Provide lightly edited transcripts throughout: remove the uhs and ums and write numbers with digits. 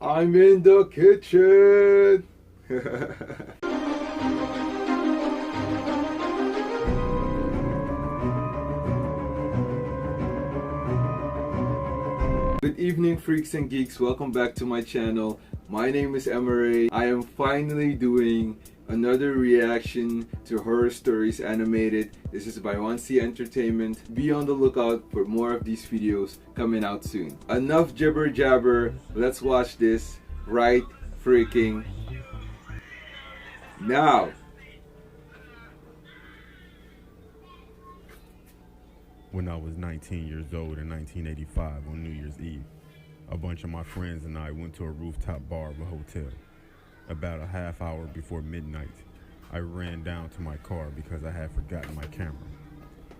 I'm in the kitchen. Good evening, freaks and geeks. Welcome back to my channel. My name is Emirae. I am finally doing another reaction to Horror Stories Animated. This is by 1C Entertainment. Be on the lookout for more of these videos coming out soon. Enough jibber jabber. Let's watch this right freaking now. When I was 19 years old in 1985 on New Year's Eve, a bunch of my friends and I went to a rooftop bar of a hotel. About a half hour before midnight, I ran down to my car because I had forgotten my camera.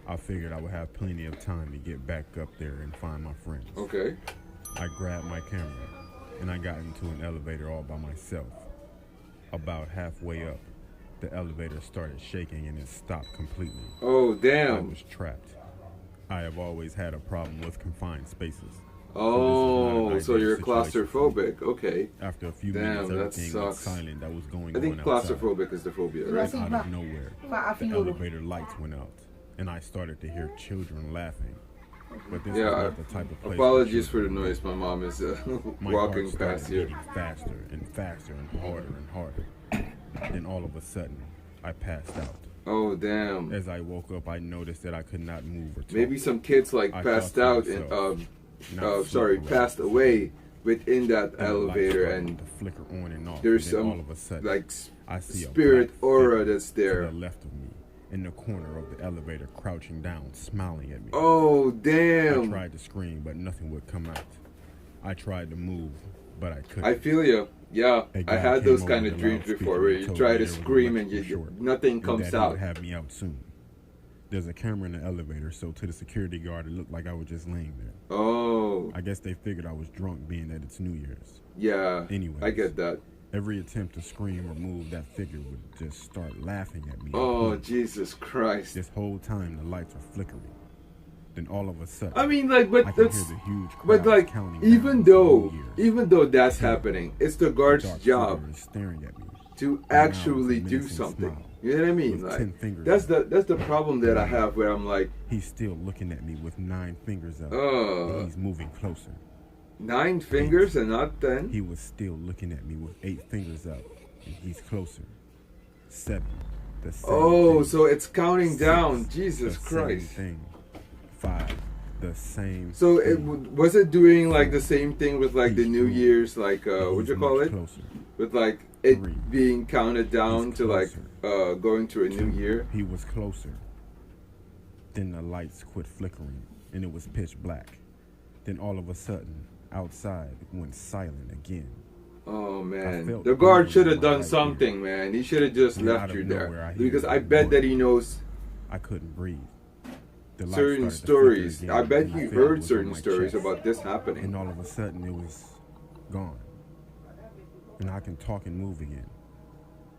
I figured I would have plenty of time to get back up there and find my friends. Okay. I grabbed my camera and I got into an elevator all by myself. About halfway up, the elevator started shaking and it stopped completely. Oh, damn. I was trapped. I have always had a problem with confined spaces. Oh, so you're claustrophobic. Okay. After a few Damn, minutes, that everything was sucks. silent that was going on I think outside. claustrophobic is the phobia, right? Out of nowhere, the elevator lights went out, and I started to hear children laughing. But this was not the type of place. Apologies for the noise. My mom is my walking heart past started here. beating faster and faster and harder. Then all of a sudden, I passed out. Oh, damn. As I woke up, I noticed that I could not move or talk. Maybe some kids like passed out and passed away within that elevator, and to flicker on and off. there's And then some all of a sudden, like I see spirit a black aura figure that's there. to the left of me, in the corner of the elevator, crouching down, smiling at me. Oh, I damn. tried to scream, but nothing would come out. I tried to move, but I couldn't. I feel you. Yeah, A I guy had came those over kind the of dreams loudspeaker before, where and you told try me to there was scream and electrical short, nothing and comes that he out. would have me out soon. There's a camera in the elevator, so to the security guard, it looked like I was just laying there. Oh, I guess they figured I was drunk, being that it's New Year's. yeah. Anyways, I get that. every attempt to scream or move, that figure would just start laughing at me. Oh, Jesus Christ. This whole time, the lights were flickering. Then all of a sudden, I mean, like, I but could hear that's, the huge crowd but like, counting even down to New though Year's. that's happening, it's the guard's Dark job figure is staring at me. to now actually with a do menacing something. smile, You know what I mean? with 10 Like, fingers that's the problem that I have, where I'm like, He's still looking at me with 9 fingers up. Oh. And he's moving closer. 9 fingers and not 10. He was still looking at me with 8 fingers up. And he's closer. 7. The same Oh, thing. so it's counting 6, down. Jesus the Christ. Same thing. 5. The same. So thing. was it doing like the same thing with like the He's New moving. Year's, like And what you he's call much it? Closer. With like it 3. being counted down He's to like closer. going to a new 2. year. He was closer. Then the lights quit flickering and it was pitch black. Then all of a sudden, outside went silent again. Oh man, felt the guard burning should in have my done right something, man. He should have just Then out left of you nowhere, there, I hear because I the bet voice. that he knows I couldn't breathe. The lights certain started to flicker stories. again, I bet and he felt it heard was on certain my stories chest. about this happening. And all of a sudden, it was gone. And I can talk and move again.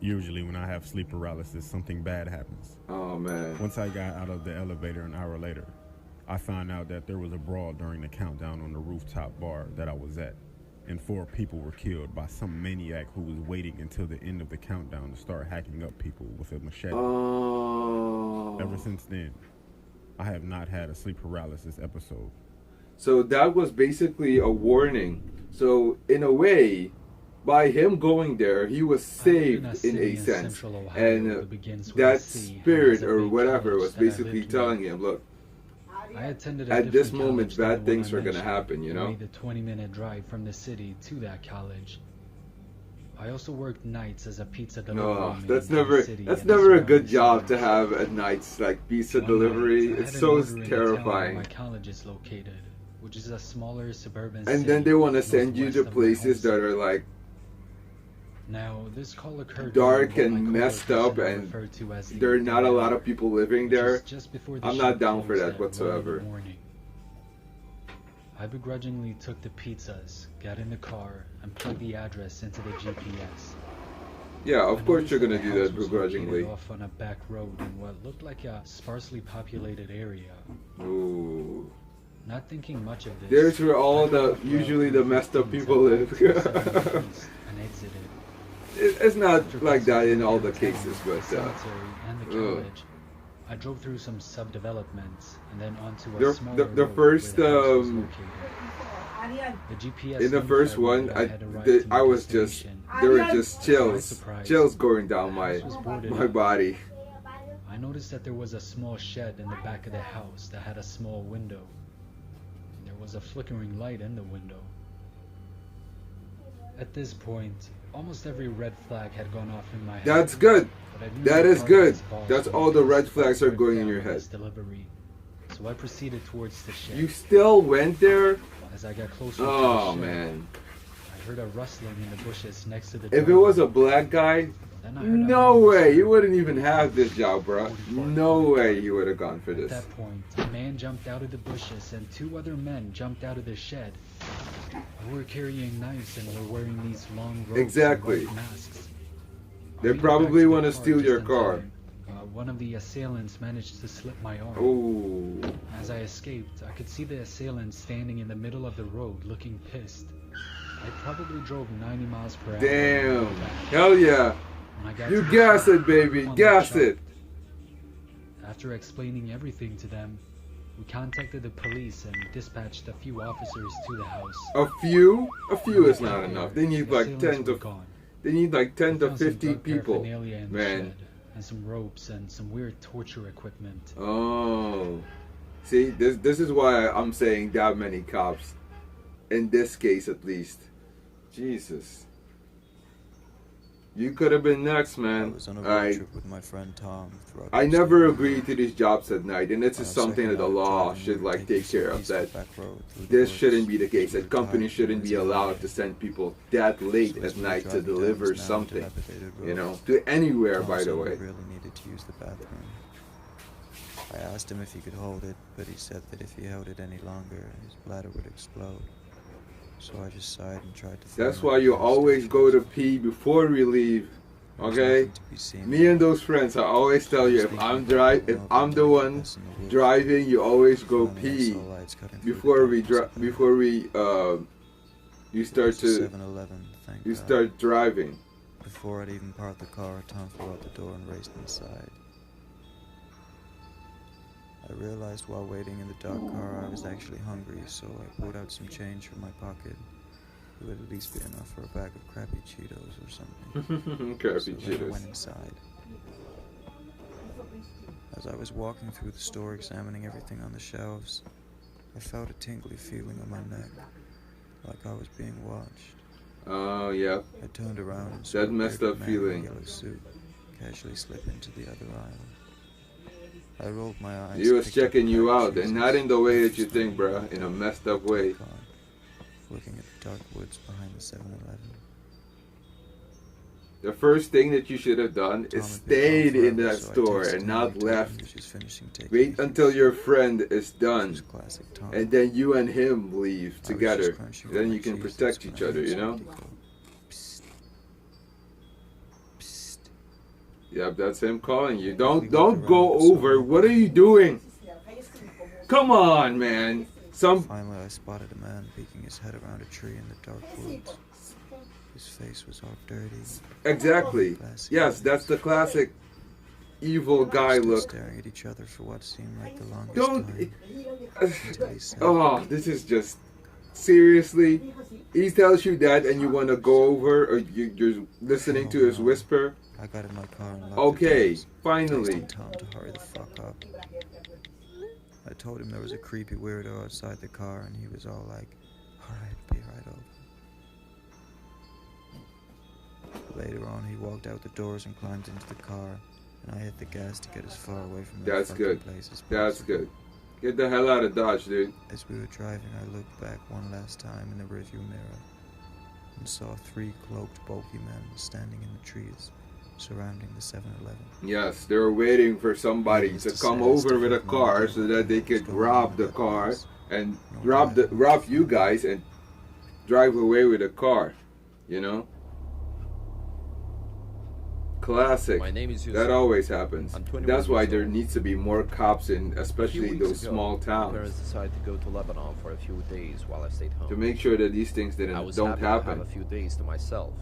Usually when I have sleep paralysis, something bad happens. Oh man. Once I got out of the elevator an hour later, I found out that there was a brawl during the countdown on the rooftop bar that I was at. And 4 people were killed by some maniac who was waiting until the end of the countdown to start hacking up people with a machete. Oh. Ever since then, I have not had a sleep paralysis episode. So that was basically a warning. So in a way, by him going there, he was saved in a sense. And that spirit or whatever was basically telling him, look, I attended at this moment, college than bad the one things I are going to mentioned, happen, you know? made the 20-minute drive from the city to that college. I also worked nights as a pizza delivery No, man that's in the never city that's and never a as good well job as to have at nights, like pizza One delivery. night, I It's had so an order in the town where terrifying. my college is located, which is a smaller suburban And city then they want to send you to northwest of my places home that city. are like Now, this call occurred dark during what and my messed coworkers up, had and referred to as the there are not a lot of TUMBLR, people living which is there. just before the I'm not shop down for closed that at 1 in the whatsoever. morning. I begrudgingly took the pizzas, got in the car, and plugged the address into the GPS. Yeah, of I course noticed you're gonna the do house that was begrudgingly. located off on a back road in what looked like a sparsely populated area. Ooh. Not thinking much of this, There's where all I drove the up usually through the messed up things people and live. back to the 7 East and exited. It's not After like passing that in through all the downtown, cases, the but cemetery and the ugh. college, I drove through some sub-developments and then onto a the smaller the road first where the house was um located. The GPS in the first notified me one, that I had arrived to my I was just destination. there were just To my chills, surprise, chills going the down house was boarded my up. body. I noticed that there was a small shed in the back of the house that had a small window. There was a flickering light in the window. At this point, almost every red flag had gone off in my head. That's good. But I knew That my is car good. was boss That's when all the it red was flags are break going in down your on head. this delivery. So I proceeded towards the shed. You still went there? As I got closer to Oh the shed, man. I heard a rustling in the bushes next to the If it doorway. was a black guy, Then I heard a no man way. whisper, You wouldn't even have this job, bro. 44. No way you would have gone for At this. that point, a man jumped out of the bushes and 2 other men jumped out of the shed. They were carrying knives and were wearing these long robes Exactly. and white masks. They I made it probably back want the to steal just your in car. time. One of the assailants managed to slip my arm. Oh. As I escaped, I could see the assailant standing in the middle of the road looking pissed. I probably drove 90 miles per hour. Damn. Hell yeah. When I got You to the gas shop, it, baby. everyone Gas looked it. shocked. After explaining everything to them, we contacted the police and dispatched a few officers to the house. A few? A few When is we got not there, enough. They need the like assailants 10 were to gone. they need like 10 We to found some 50 drug people. paraphernalia in the Man. shed, and some ropes and some weird torture equipment. Oh. See, this is why I'm saying that many cops. In this case at least. Jesus. You could have been next, I man. was on a road trip with my friend Tom. Throughout I the never state. agreed to these jobs at night, and this is On our something that second the night law driving, should we were like taking take care some of. peaceful That back road through the this woods. shouldn't be the case. We That were companies tired shouldn't be from allowed to send people that late So at as we were night to driving down deliver this now something. dilapidated road, You know, to anywhere, Tom by the said way. he really needed to use the bathroom. I asked him if he could hold it, but he said that if he held it any longer, his bladder would explode. So I just sighed and tried to. That's find why you out always go to pee before we leave. There was Okay? nothing to be seen. Me and those friends, I always tell you, if I'm the one driving, you always go pee before we you start to 7-Eleven, thank you God. start driving. Before I'd even parked the car, Tom flew out the door and raced inside. I realized while waiting in the dark car I was actually hungry, so I pulled out some change from my pocket. It would at least be enough for a bag of crappy Cheetos or something. Crappy So then I Cheetos. went inside. As I was walking through the store examining everything on the shelves, I felt a tingly feeling on my neck, like I was being watched. Oh yeah. I turned around and saw a messed bearded up man in a feeling. yellow suit casually slip into the other aisle. I rolled my eyes. He was picked up a checking you pack of out, and cheeses, not in the way that you and think, started bruh. In a walking messed up to the way. car, looking at the dark woods behind the 7-Eleven. The first thing that you should have done Tom is had been stayed gone in forever, that so I store texted and him not and told him left. he was just finishing taking Wait his until your friend is It done, was classic Tom. and then you and him leave I was just together. crunching Then on you my can Cheez-Its protect when each I other, heard you know? somebody go, "Psst. Psst." Yep, that's him calling you. We Don't looked go around, so over. What are you doing? Come on, man. Finally, I spotted a man peeking his head around a tree in the dark woods. His face was all dirty. Exactly. Yes, that's the classic evil guy Stood look. staring at each other for what seemed like the longest Don't. time. Until he said, Oh, this is just seriously. He tells you that, and you want to go over, or you're listening to his whisper. I got in my car and locked Okay, the doors, finally. texting Tom to hurry the fuck up. I told him there was a creepy weirdo outside the car, and he was all like, "Alright, be right over." Later on, he walked out the doors and climbed into the car, and I hit the gas to get as far away from that That's fucking good. place as That's possible. good. Get the hell out of Dodge, dude. As we were driving, I looked back one last time in the rearview mirror and saw 3 cloaked, bulky men standing in the trees surrounding the 7-Eleven. Yes, they were waiting for somebody Needless to to come say, I over still with a have no car idea so what that they was could going rob on the in that car place. and No rob idea. you guys and drive away with a car. You know? Classic. My name is That Yusuf. always happens. I'm 21 That's why years there old. needs to be more cops in, A few especially weeks those ago, small my towns, parents decided to go to Lebanon for a few days while I stayed home. to make sure that these things I was don't happy to have happen. a few days to myself,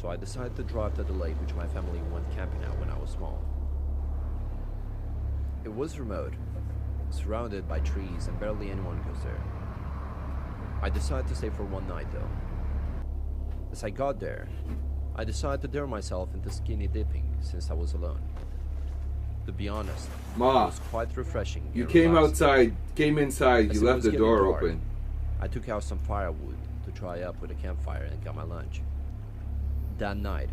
so I decided to drive to the lake which my family went camping at when I was small. It was remote, surrounded by trees, and barely anyone goes there. I decided to stay for one night though. As I got there, I decided to dare myself into skinny dipping since I was alone. To be honest, it Ma, was quite refreshing. you and came relaxing. inside, As you it left was the getting door dark, open. I took out some firewood to try up with a campfire and got my lunch. That night,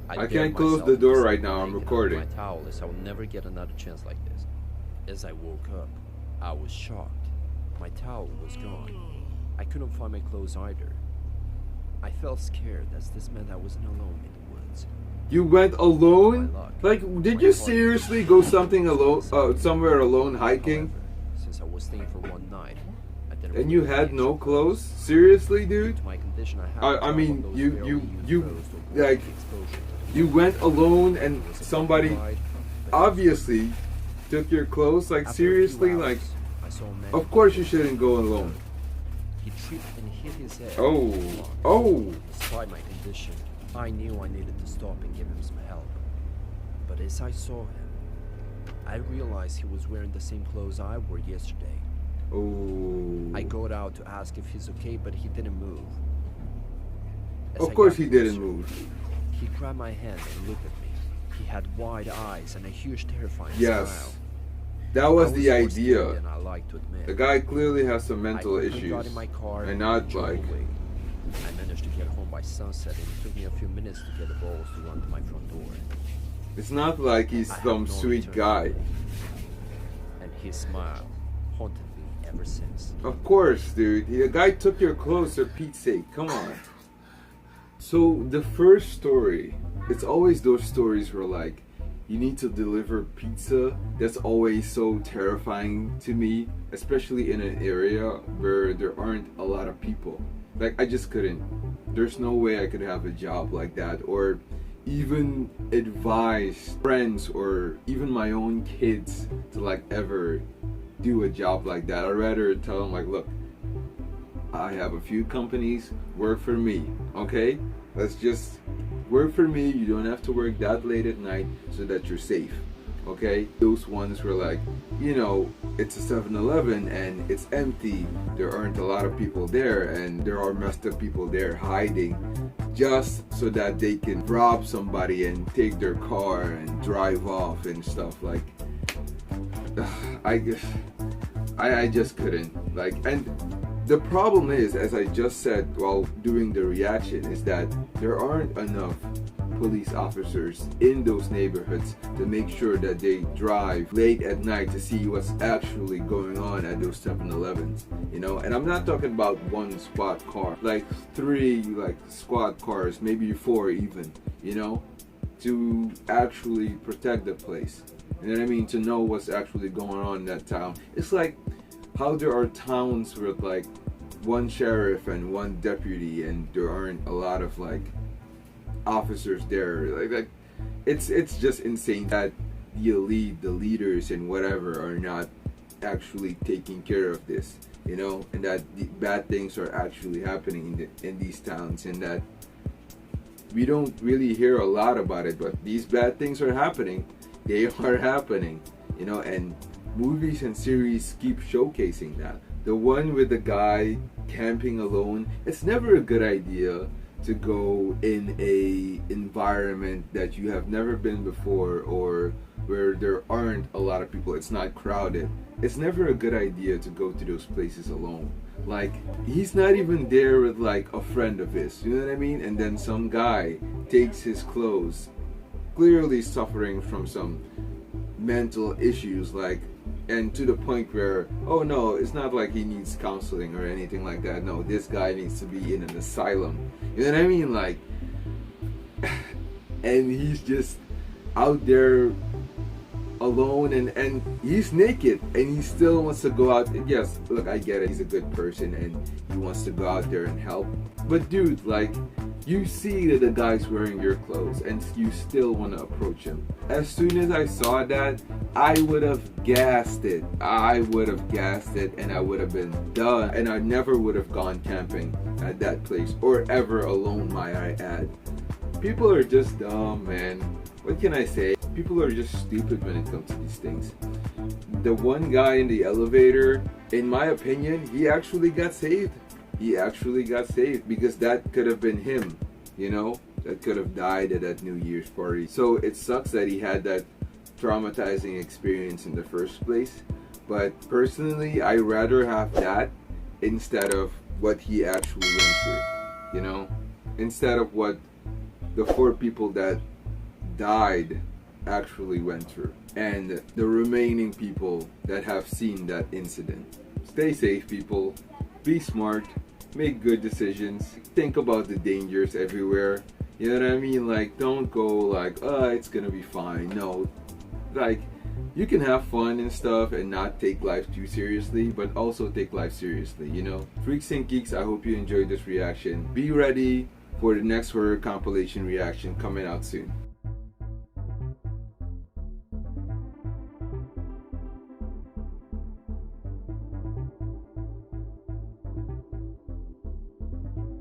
I dared can't close myself the to door sit right now, I'm naked recording. under my towel as I will never get another chance like this. As I woke up, I was shocked. My towel was gone. I couldn't find my clothes either. I felt scared as this meant I wasn't alone in the woods. You went alone? My luck, Like, did my you heart seriously was go beating somewhere alone hiking? However, since I was staying for one night, I didn't And really you need had no extra clothes? Seriously, Due dude? to my condition, I had I to try mean, on those you- barely you- used you- clothes to avoid like, the exposure. You went alone and It was a somebody bumpy ride, but obviously took your clothes? Like, after a few seriously? hours, Like, I saw a man of course you shouldn't go alone. He tripped and hit his head. Oh, on the lawn. oh. Despite my condition, I knew I needed to stop and give him some help. But as I saw him, I realized he was wearing the same clothes I wore yesterday. Oh. I got out to ask if he's okay, but he didn't move. As I Of course got he didn't closer, move. He grabbed my hand and looked at me. He had wide eyes and a huge, terrifying Yes. smile. That was I the more scared idea. than I like to admit. The guy clearly has some mental I quickly issues. got in my car And not drove like, away. I managed to get home by sunset, and it took me a few minutes to get the balls to run to my front door. it's not like he's I have some no sweet return guy. today. And his smile haunted me ever since. Of course, dude. The guy took your clothes for Pete's sake. Come on. So the first story, it's always those stories where like you need to deliver pizza. That's always so terrifying to me, especially in an area where there aren't a lot of people. Like, I just couldn't. There's no way I could have a job like that, or even advise friends or even my own kids to like ever do a job like that. I'd rather tell them like, look, I have a few companies, work for me, okay? Let's just work for me. You don't have to work that late at night so that you're safe, okay? Those ones were like, you know, it's a 7-Eleven and it's empty. There aren't a lot of people there, and there are messed up people there hiding just so that they can rob somebody and take their car and drive off and stuff. Like, I just couldn't. Like, and the problem is, as I just said while doing the reaction, is that there aren't enough police officers in those neighborhoods to make sure that they drive late at night to see what's actually going on at those 7-Elevens, you know? And I'm not talking about one squad car, like 3 like squad cars, maybe 4 even, you know, to actually protect the place. You know what I mean? To know what's actually going on in that town. It's like how there are towns with like one sheriff and one deputy, and there aren't a lot of like officers there. Like it's just insane that the elite, the leaders and whatever are not actually taking care of this, you know, and that the bad things are actually happening in these towns, and that we don't really hear a lot about it, but these bad things are happening. They are happening, you know, and movies and series keep showcasing that. The one with the guy camping alone, it's never a good idea to go in a environment that you have never been before, or where there aren't a lot of people, it's not crowded. It's never a good idea to go to those places alone. Like, he's not even there with like a friend of his, you know what I mean? And then some guy takes his clothes, clearly suffering from some mental issues, like, and to the point where, oh no, it's not like he needs counseling or anything like that. No, this guy needs to be in an asylum, you know what I mean? Like, and he's just out there alone, and he's naked, and he still wants to go out. And yes, look, I get it, he's a good person and he wants to go out there and help, but dude, like, You see that the guy's wearing your clothes and you still want to approach him. As soon as I saw that, I would have gassed it. I would have gassed it and I would have been done. And I never would have gone camping at that place or ever alone, might I add. People are just dumb, man. What can I say? People are just stupid when it comes to these things. The one guy in the elevator, in my opinion, he actually got saved. He actually got saved because that could have been him, you know? That could have died at that New Year's party. So it sucks that he had that traumatizing experience in the first place. But personally, I'd rather have that instead of what he actually went through, you know? Instead of what the 4 people that died actually went through. And the remaining people that have seen that incident. Stay safe, people. Be smart. Make good decisions. Think about the dangers everywhere. You know what I mean? Like, don't go like, oh, it's gonna be fine. No. Like, you can have fun and stuff and not take life too seriously, but also take life seriously, you know? Freaks and Geeks, I hope you enjoyed this reaction. Be ready for the next horror compilation reaction coming out soon.